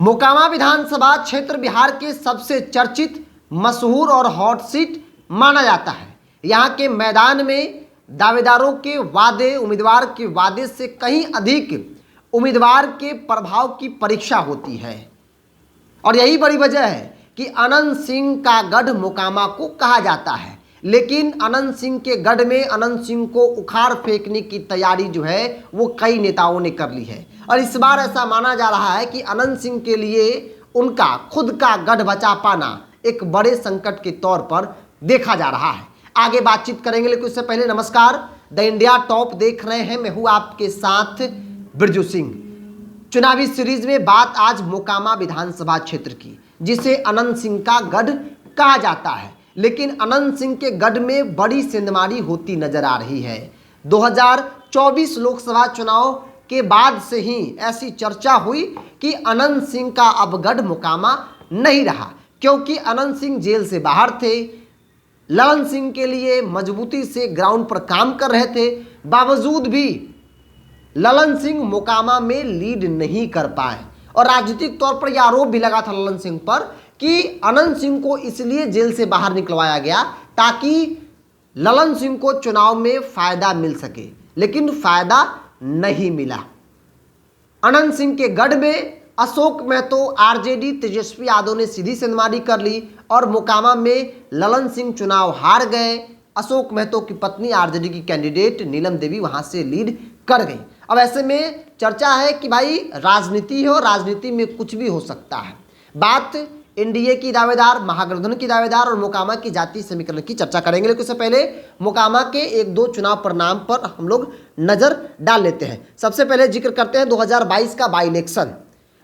मोकामा विधानसभा क्षेत्र बिहार के सबसे चर्चित, मशहूर और हॉट सीट माना जाता है। यहाँ के मैदान में दावेदारों के वादे, उम्मीदवार के वादे से कहीं अधिक उम्मीदवार के प्रभाव की परीक्षा होती है। और यही बड़ी वजह है कि अनंत सिंह का गढ़ मोकामा को कहा जाता है। लेकिन अनंत सिंह के गढ़ में अनंत सिंह को उखाड़ फेंकने की तैयारी जो है वो कई नेताओं ने कर ली है। और इस बार ऐसा माना जा रहा है कि अनंत सिंह के लिए उनका खुद का गढ़ बचा पाना एक बड़े संकट के तौर पर देखा जा रहा है। आगे बातचीत करेंगे, लेकिन उससे पहले नमस्कार, द इंडिया टॉप देख रहे हैं। मैं हूं आपके साथ बिरजू सिंह। चुनावी सीरीज में बात आज मोकामा विधानसभा क्षेत्र की, जिसे अनंत सिंह का गढ़ कहा जाता है। लेकिन अनंत सिंह के गढ़ में बड़ी सेंधमारी होती नजर आ रही है। 2024 लोकसभा चुनाव के बाद से ही ऐसी चर्चा हुई कि अनंत सिंह का अब गढ़ मोकामा नहीं रहा, क्योंकि अनंत सिंह जेल से बाहर थे। ललन सिंह के लिए मजबूती से ग्राउंड पर काम कर रहे थे, बावजूद भी ललन सिंह मोकामा में लीड नहीं कर पाए। और राजनीतिक तौर पर यह आरोप भी लगा था ललन सिंह पर कि अनंत सिंह को इसलिए जेल से बाहर निकलवाया गया ताकि ललन सिंह को चुनाव में फायदा मिल सके, लेकिन फायदा नहीं मिला। अनंत सिंह के गढ़ में अशोक महतो, आरजेडी, तेजस्वी यादव ने सीधी सेंधमारी कर ली और मोकामा में ललन सिंह चुनाव हार गए। अशोक महतो की पत्नी आरजेडी की कैंडिडेट नीलम देवी वहां से लीड कर गई। अब ऐसे में चर्चा है कि भाई राजनीति है और राजनीति में कुछ भी हो सकता है। बात एनडीए की दावेदार, महागठबंधन की दावेदार और मोकामा की जातीय समीकरण की चर्चा करेंगे, लेकिन उससे पहले मोकामा के एक दो चुनाव परिणाम पर हम लोग नजर डाल लेते हैं। सबसे पहले जिक्र करते हैं 2022 का बाई इलेक्शन।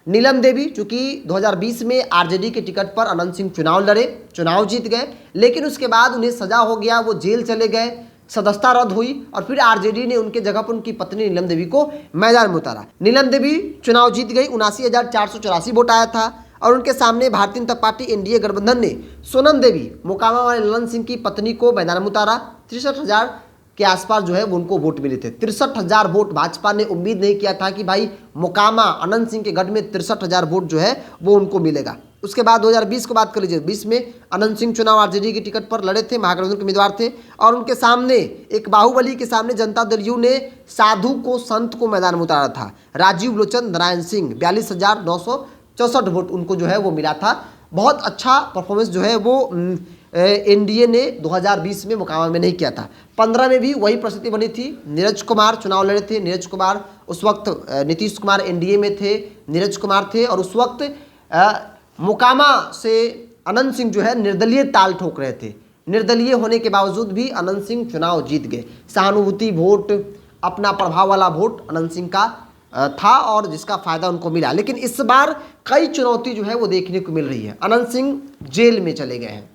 नीलम देवी चूंकि 2020 में आरजेडी के टिकट पर अनंत सिंह चुनाव लड़े, चुनाव जीत गए, लेकिन उसके बाद उन्हें सजा हो गया, वो जेल चले गए, सदस्यता रद्द हुई और फिर आरजेडी ने उनके जगह पर उनकी पत्नी नीलम देवी को मैदान में उतारा। नीलम देवी चुनाव जीत गई, 79,484 वोट आया था और उनके सामने भारतीय जनता पार्टी एनडीए गठबंधन ने सोनम देवी, मोकामा वाले ललन सिंह की पत्नी को मैदान में उतारा। 63,000 के आसपास जो है वो उनको वोट मिले थे। 63,000 वोट। भाजपा ने उम्मीद नहीं किया था कि भाई मोकामा अनंत सिंह के गढ़ में 63,000 वोट जो है वो उनको मिलेगा। उसके बाद 2020 को बात कर लीजिए, 20 में अनंत सिंह चुनाव आरजेडी की टिकट पर लड़े थे, महागठबंधन के उम्मीदवार थे और उनके सामने एक बाहुबली के सामने जनता दल यू ने साधु को, संत को मैदान में उतारा था। राजीव लोचन नारायण सिंह, 42,964 वोट उनको जो है वो मिला था। बहुत अच्छा परफॉर्मेंस जो है वो एनडीए ने 2020 में मोकामा में नहीं किया था। 15 में भी वही परिस्थिति बनी थी। नीरज कुमार चुनाव लड़े थे। नीरज कुमार उस वक्त, नीतीश कुमार एनडीए में थे, नीरज कुमार थे और उस वक्त मोकामा से अनंत सिंह जो है निर्दलीय ताल ठोक रहे थे। निर्दलीय होने के बावजूद भी अनंत सिंह चुनाव जीत गए। सहानुभूति वोट, अपना प्रभाव वाला वोट अनंत सिंह का था और जिसका फायदा उनको मिला। लेकिन इस बार कई चुनौती जो है वो देखने को मिल रही है। अनंत सिंह जेल में चले गए हैं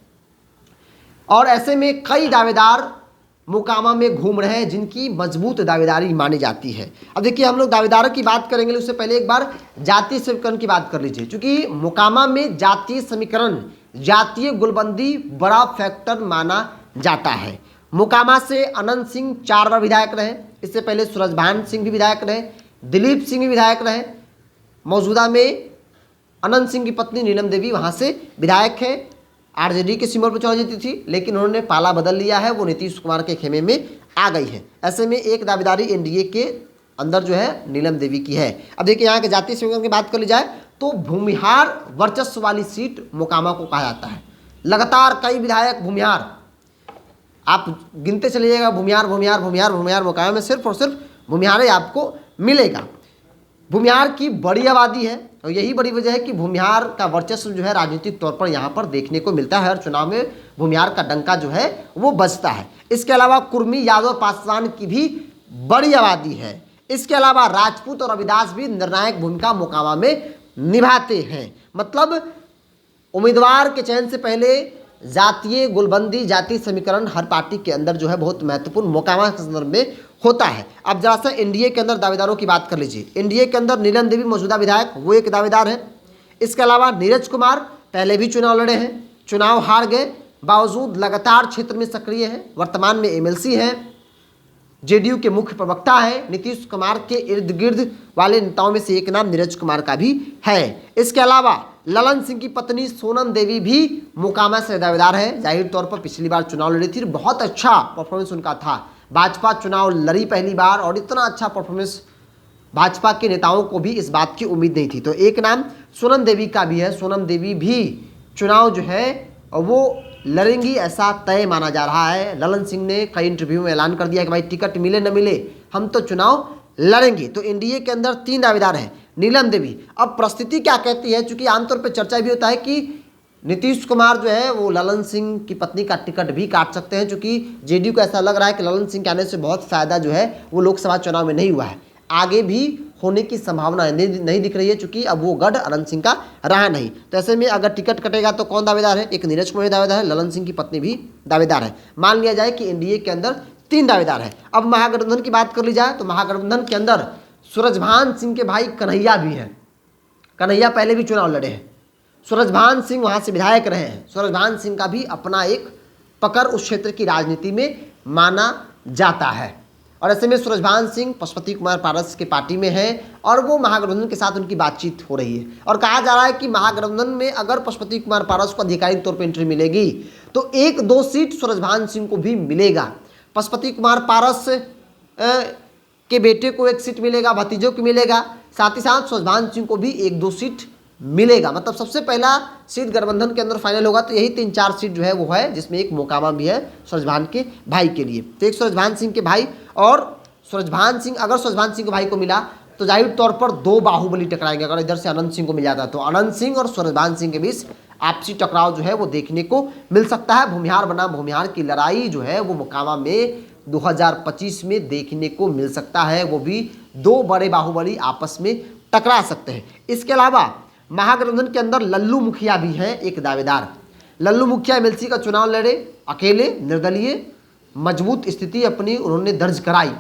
और ऐसे में कई दावेदार मोकामा में घूम रहे हैं जिनकी मजबूत दावेदारी मानी जाती है। अब देखिए, हम लोग दावेदारों की बात करेंगे, उससे पहले एक बार जातीय समीकरण की बात कर लीजिए। क्योंकि मोकामा में जातीय समीकरण, जातीय गुलबंदी बड़ा फैक्टर माना जाता है। मोकामा से अनंत सिंह 4 बार विधायक रहे, इससे पहले सूरजभान सिंह भी विधायक रहे, दिलीप सिंह भी विधायक रहे। मौजूदा में अनंत सिंह की पत्नी नीलम देवी वहाँ से विधायक है। आरजेडी के सिंबल पर चुनाव जीती थी, लेकिन उन्होंने पाला बदल लिया है, वो नीतीश कुमार के खेमे में आ गई है। ऐसे में एक दावेदारी एनडीए के अंदर जो है नीलम देवी की है। अब देखिए, यहाँ के जातीय समीकरण की बात कर ली जाए तो भूमिहार वर्चस्व वाली सीट मोकामा को कहा जाता है। लगातार कई विधायक भूमिहार, आप गिनते चले जाइएगा, भूमिहार भूमिहार भूमिहार भूमिहार। मोकामा में सिर्फ और सिर्फ भूमिहार ही आपको मिलेगा। भूमिहार की बड़ी आबादी है और यही बड़ी वजह है कि भूमिहार का वर्चस्व जो है राजनीतिक तौर पर यहाँ पर देखने को मिलता है। हर चुनाव में भूमिहार का डंका जो है वो बजता है। इसके अलावा कुर्मी, यादव, पासवान की भी बड़ी आबादी है। इसके अलावा राजपूत और रविदास भी निर्णायक भूमिका मोकामा में निभाते हैं। मतलब उम्मीदवार के चयन से पहले जातीय गुलबंदी, जातीय समीकरण हर पार्टी के अंदर जो है बहुत महत्वपूर्ण मोकामा के संदर्भ में होता है। अब जरा सा एनडीए के अंदर दावेदारों की बात कर लीजिए। एनडीए के अंदर नीलम देवी मौजूदा विधायक, वो एक दावेदार है। इसके अलावा नीरज कुमार पहले भी चुनाव लड़े हैं, चुनाव हार गए, बावजूद लगातार क्षेत्र में सक्रिय हैं, वर्तमान में एमएलसी हैं। जेडीयू के मुख्य प्रवक्ता है। नीतीश कुमार के इर्द गिर्द वाले नेताओं में से एक नाम नीरज कुमार का भी है। इसके अलावा ललन सिंह की पत्नी सोनम देवी भी मोकामा से दावेदार है। जाहिर तौर पर पिछली बार चुनाव लड़ी थी, बहुत अच्छा परफॉर्मेंस उनका था। भाजपा चुनाव लड़ी पहली बार और इतना अच्छा परफॉर्मेंस भाजपा के नेताओं को भी इस बात की उम्मीद नहीं थी। तो एक नाम सोनम देवी का भी है। सोनम देवी भी चुनाव जो है वो लड़ेंगी, ऐसा तय माना जा रहा है। ललन सिंह ने कई इंटरव्यू में ऐलान कर दिया कि भाई टिकट मिले न मिले हम तो चुनाव लड़ेंगे। तो एनडीए के अंदर 3 दावेदार हैं। नीलम देवी, अब परिस्थिति क्या कहती है, चूंकि आमतौर पर चर्चा भी होता है कि नीतीश कुमार जो है वो ललन सिंह की पत्नी का टिकट भी काट सकते हैं, चूंकि जेडीयू को ऐसा लग रहा है कि ललन सिंह के आने से बहुत फायदा जो है वो लोकसभा चुनाव में नहीं हुआ है, आगे भी होने की संभावना नहीं दिख रही है, चूंकि अब वो गढ़ अनंत सिंह का रहा नहीं। तो ऐसे में अगर टिकट कटेगा तो कौन दावेदार है, एक नीरज कुमार दावेदार है, ललन सिंह की पत्नी भी दावेदार है। मान लिया जाए कि एनडीए के अंदर 3 दावेदार है। अब महागठबंधन की बात कर ली जाए तो महागठबंधन के अंदर सूरजभान सिंह के भाई कन्हैया भी हैं। कन्हैया पहले भी चुनाव लड़े हैं, सूरजभान सिंह वहाँ से विधायक रहे हैं। सूरजभान सिंह का भी अपना एक पकड़ उस क्षेत्र की राजनीति में माना जाता है। और ऐसे में सूरजभान सिंह पशुपति कुमार पारस के पार्टी में है और वो महागठबंधन के साथ उनकी बातचीत हो रही है। और कहा जा रहा है कि महागठबंधन में अगर पशुपति कुमार पारस को आधिकारिक तौर पर एंट्री मिलेगी तो 1-2 सीट सूरजभान सिंह को भी मिलेगा। पशुपति कुमार पारस के बेटे को 1 सीट मिलेगा, भतीजों को मिलेगा, साथ ही साथ सूरजभान सिंह को भी 1-2 सीट मिलेगा। मतलब सबसे पहला सीट गठबंधन के अंदर फाइनल होगा तो यही 3-4 सीट जो है वो है, जिसमें एक मोकामा भी है सूरजभान के भाई के लिए। तो एक सूरजभान सिंह के भाई और सूरजभान सिंह, अगर सूरजभान सिंह के भाई को मिला तो जाहिर तौर पर 2 बाहुबली टकराएंगे। अगर इधर से अनंत सिंह को मिल जाता तो अनंत सिंह और सूरजभान सिंह के बीच आपसी टकराव जो है वो देखने को मिल सकता है। भूमिहार बनाम भूमिहार की लड़ाई जो है वो मोकामा में 2025 में देखने को मिल सकता है, वो भी 2 बड़े बाहुबली आपस में टकरा सकते हैं। इसके अलावा महागठबंधन के अंदर लल्लू मुखिया भी हैं एक दावेदार। लल्लू मुखिया एमएलसी का चुनाव लड़े, अकेले निर्दलीय, मजबूत स्थिति अपनी उन्होंने दर्ज कराई।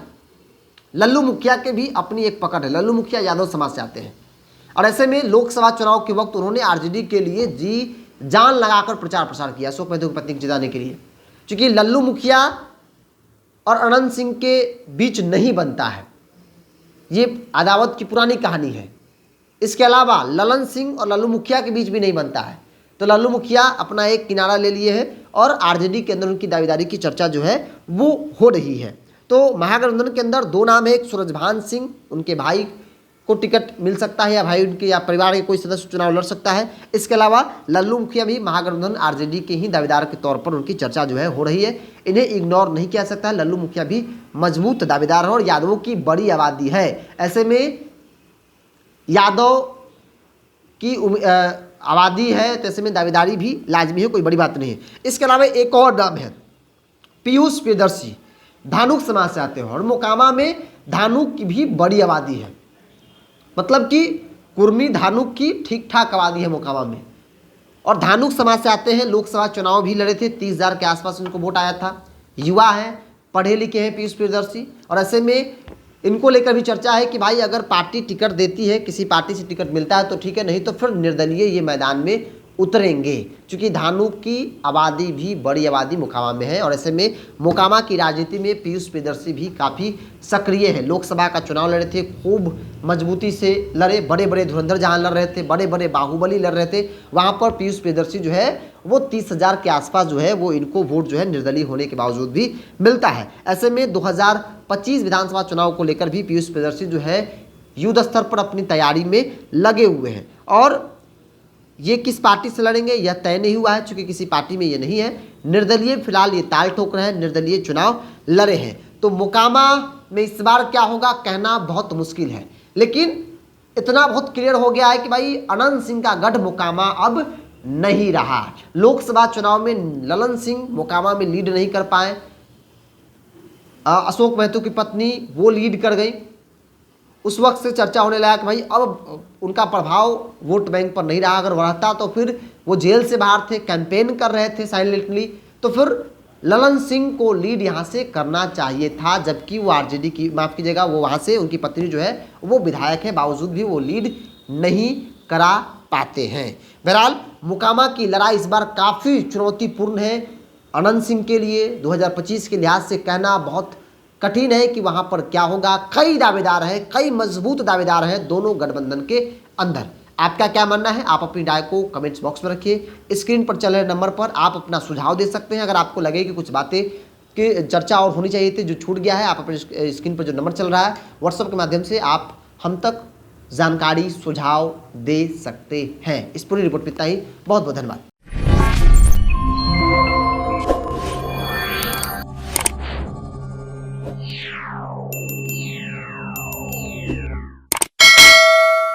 लल्लू मुखिया के भी अपनी एक पकड़ है। लल्लू मुखिया यादव समाज से आते हैं और ऐसे में लोकसभा चुनाव के वक्त उन्होंने आरजेडी के लिए जान लगाकर प्रचार प्रसार किया अशोक महतो की पत्नी को जिताने के लिए। क्योंकि लल्लू मुखिया और अनंत सिंह के बीच नहीं बनता है, ये अदावत की पुरानी कहानी है। इसके अलावा ललन सिंह और लल्लू मुखिया के बीच भी नहीं बनता है। तो लल्लू मुखिया अपना एक किनारा ले लिए हैं और आरजेडी के अंदर उनकी दावेदारी की चर्चा जो है वो हो रही है। तो महागठबंधन के अंदर 2 नाम है, एक सूरजभान सिंह, उनके भाई को टिकट मिल सकता है या भाई उनके या परिवार के कोई सदस्य चुनाव लड़ सकता है। इसके अलावा लल्लू मुखिया भी महागठबंधन आरजेडी के ही दावेदार के तौर पर उनकी चर्चा जो है हो रही है। इन्हें इग्नोर नहीं किया सकता है। लल्लू मुखिया भी मजबूत दावेदार है और यादवों की बड़ी आबादी है। ऐसे में यादव की आबादी है तो ऐसे में दावेदारी भी लाजमी है, कोई बड़ी बात नहीं है। इसके अलावा एक और नाम है पीयूष प्रियदर्शी, धानुक समाज से आते हैं और मोकामा में धानुक की भी बड़ी आबादी है। मतलब कि कुर्मी धानुक की ठीक ठाक आबादी है मोकामा में और धानुक समाज से आते हैं। लोकसभा चुनाव भी लड़े थे, 30,000 के आसपास उनको वोट आया था। युवा है, पढ़े लिखे हैं पीयूष प्रियदर्शी और ऐसे में इनको लेकर भी चर्चा है कि भाई अगर पार्टी टिकट देती है, किसी पार्टी से टिकट मिलता है तो ठीक है, नहीं तो फिर निर्दलीय ये मैदान में उतरेंगे। क्योंकि धानुक की आबादी भी बड़ी आबादी मोकामा में है और ऐसे में मोकामा की राजनीति में पीयूष प्रियदर्शी भी काफ़ी सक्रिय है। लोकसभा का चुनाव लड़े थे, खूब मजबूती से लड़े, बड़े बड़े धुरंधर जहाँ लड़ रहे थे, बड़े बड़े बाहुबली लड़ रहे थे, वहाँ पर पीयूष प्रियदर्शी जो है वो 30,000 के आसपास जो है वो इनको वोट जो है निर्दलीय होने के बावजूद भी मिलता है। ऐसे में 2025 विधानसभा चुनाव को लेकर भी पीयूष प्रियदर्शी जो है युद्ध स्तर पर अपनी तैयारी में लगे हुए हैं और ये किस पार्टी से लड़ेंगे यह तय नहीं हुआ है, चूंकि किसी पार्टी में ये नहीं है। निर्दलीय फिलहाल ये ताल ठोक रहे हैं, निर्दलीय चुनाव लड़े हैं। तो मोकामा में इस बार क्या होगा कहना बहुत मुश्किल है, लेकिन इतना बहुत क्लियर हो गया है कि भाई अनंत सिंह का गढ़ मोकामा अब नहीं रहा। लोकसभा चुनाव में ललन सिंह मोकामा में लीड नहीं कर पाए, अशोक महतो की पत्नी वो लीड कर गई। उस वक्त से चर्चा होने लगा कि भाई अब उनका प्रभाव वोट बैंक पर नहीं रहा। अगर रहता तो फिर वो जेल से बाहर थे, कैंपेन कर रहे थे साइलेंटली, तो फिर ललन सिंह को लीड यहाँ से करना चाहिए था, जबकि वो आरजेडी की, माफ़ कीजिएगा, वो वहाँ से उनकी पत्नी जो है वो विधायक है, बावजूद भी वो लीड नहीं करा पाते हैं। बहरहाल मोकामा की लड़ाई इस बार काफ़ी चुनौतीपूर्ण है अनंत सिंह के लिए। 2025 के लिहाज से कहना बहुत कठिन है कि वहां पर क्या होगा। कई दावेदार हैं, कई मजबूत दावेदार हैं दोनों गठबंधन के अंदर। आपका क्या मानना है, आप अपनी राय को कमेंट्स बॉक्स में रखिए। स्क्रीन पर चल रहे नंबर पर आप अपना सुझाव दे सकते हैं। अगर आपको लगे कि कुछ बातें की चर्चा और होनी चाहिए थी जो छूट गया है, आप अपने स्क्रीन पर जो नंबर चल रहा है व्हाट्सएप के माध्यम से आप हम तक जानकारी सुझाव दे सकते हैं। इस पूरी रिपोर्ट में इतना ही। बहुत बहुत धन्यवाद।